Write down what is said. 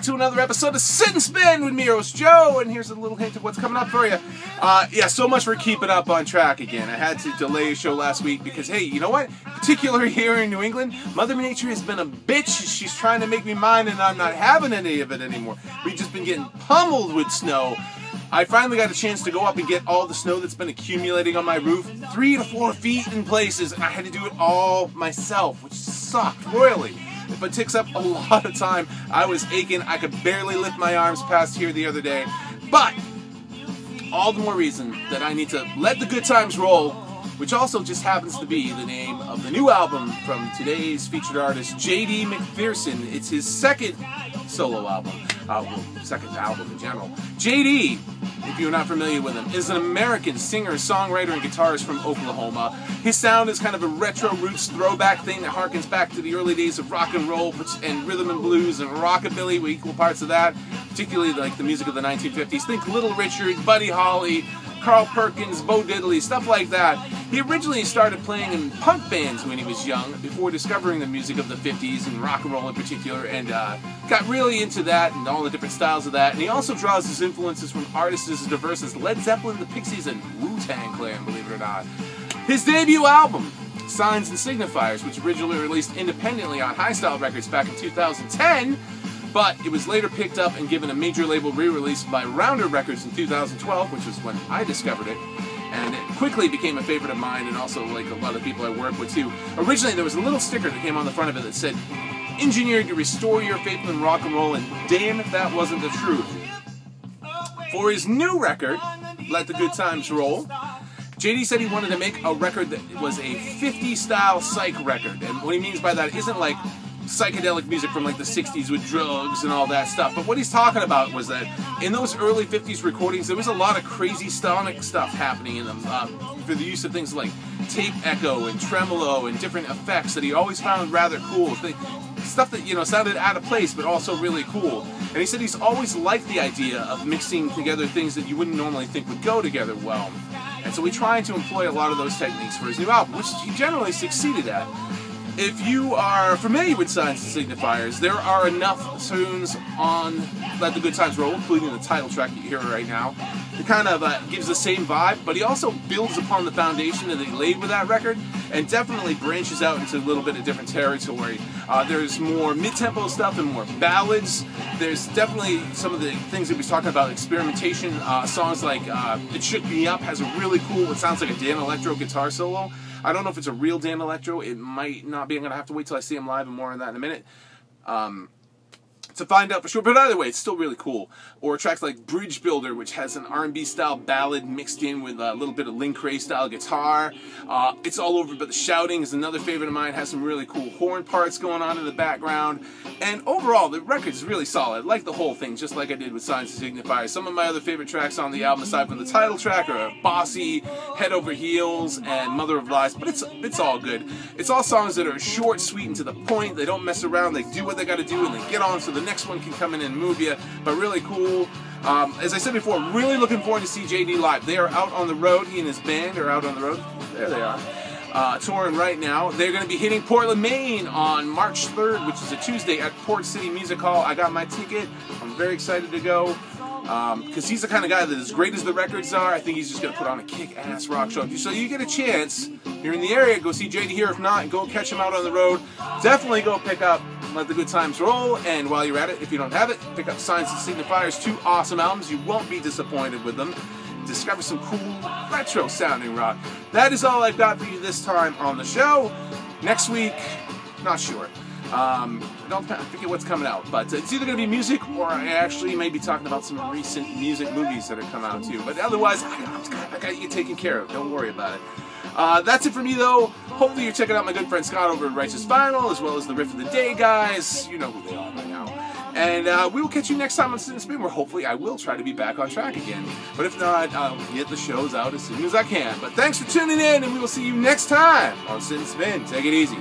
to another episode of Sit and Spin with me, your host Joe, and here's a little hint of what's coming up for you. Yeah, so much for keeping up on track again. I had to delay a show last week because, hey, you know what? Particularly here in New England, Mother Nature has been a bitch. She's trying to make me mine, and I'm not having any of it anymore. We've just been getting pummeled with snow. I finally got a chance to go up and get all the snow that's been accumulating on my roof, 3 to 4 feet in places, and I had to do it all myself, which sucked royally. But takes up a lot of time. I was aching. I could barely lift my arms past here the other day. But all the more reason that I need to let the good times roll, which also just happens to be the name of the new album from today's featured artist, JD McPherson. It's his second solo album. Well, second album in general. JD, if you're not familiar with him, is an American singer, songwriter, and guitarist from Oklahoma. His sound is kind of a retro roots throwback thing that harkens back to the early days of rock and roll and rhythm and blues and rockabilly with equal parts of that, particularly like the music of the 1950s. Think Little Richard, Buddy Holly, Carl Perkins, Bo Diddley, stuff like that. He originally started playing in punk bands when he was young, before discovering the music of the 50s and rock and roll in particular, and got really into that and all the different styles of that. And he also draws his influences from artists as diverse as Led Zeppelin, the Pixies, and Wu-Tang Clan, believe it or not. His debut album, Signs and Signifiers, which originally released independently on High Style Records back in 2010, but it was later picked up and given a major label re-release by Rounder Records in 2012, which was when I discovered it. And it quickly became a favorite of mine, and also like a lot of people I work with too. Originally, there was a little sticker that came on the front of it that said, "Engineered to restore your faith in rock and roll," and damn if that wasn't the truth. For his new record, Let the Good Times Roll, JD said he wanted to make a record that was a 50s style psych record. And what he means by that isn't like psychedelic music from like the 60s with drugs and all that stuff. But what he's talking about was that in those early 50s recordings, there was a lot of crazy sonic stuff happening in them for the use of things like tape echo and tremolo and different effects that he always found rather cool. Stuff that, you know, sounded out of place but also really cool. And he said he's always liked the idea of mixing together things that you wouldn't normally think would go together well. And so we tried to employ a lot of those techniques for his new album, which he generally succeeded at. If you are familiar with Signs and Signifiers, there are enough tunes on Let the Good Times Roll, including the title track that you hear right now. It kind of gives the same vibe, but he also builds upon the foundation that he laid with that record and definitely branches out into a little bit of different territory. There's more mid-tempo stuff and more ballads. There's definitely some of the things that he was talking about, experimentation. Songs like It Shook Me Up has a really cool, what sounds like a Dan Electro guitar solo. I don't know if it's a real Dan Electro. It might not be. I'm going to have to wait till I see him live, and more on that in a minute to find out for sure. But either way, it's still really cool. Or tracks like Bridge Builder, which has an R&B style ballad mixed in with a little bit of Lin Cray style guitar. It's All Over But the Shouting is another favorite of mine. Has some really cool horn parts going on in the background. And overall, the record is really solid. I like the whole thing, just like I did with Signs and Signifiers. Some of my other favorite tracks on the album, aside from the title track, are Bossy, Head Over Heels, and Mother of Lies. But it's all good. It's all songs that are short, sweet, and to the point. They don't mess around. They do what they got to do, and they get on so the next one can come in and move you. But really cool. As I said before, really looking forward to see JD live. They are out on the road. He and his band are out on the road. There they are. Touring right now. They're going to be hitting Portland, Maine on March 3rd, which is a Tuesday at Port City Music Hall. I got my ticket. I'm very excited to go because he's the kind of guy that, as great as the records are, I think he's just going to put on a kick-ass rock show. So you get a chance, you're in the area, go see JD here. If not, go catch him out on the road. Definitely go pick up Let the Good Times Roll, and while you're at it, if you don't have it, pick up Signs and Signifiers, 2 awesome albums. You won't be disappointed with them. Discover some cool retro sounding rock. That is all I've got for you this time on the show. Next week, not sure. I forget what's coming out, but it's either going to be music or I actually may be talking about some recent music movies that have come out too. But otherwise, I got you taken care of. Don't worry about it. That's it for me though. Hopefully you're checking out my good friend Scott over at Righteous Vinyl, as well as the Riff of the Day guys. You know who they are by now. And we will catch you next time on Sit and Spin, where hopefully I will try to be back on track again. But if not, I'll get the shows out as soon as I can. But thanks for tuning in, and we will see you next time on Sit and Spin. Take it easy.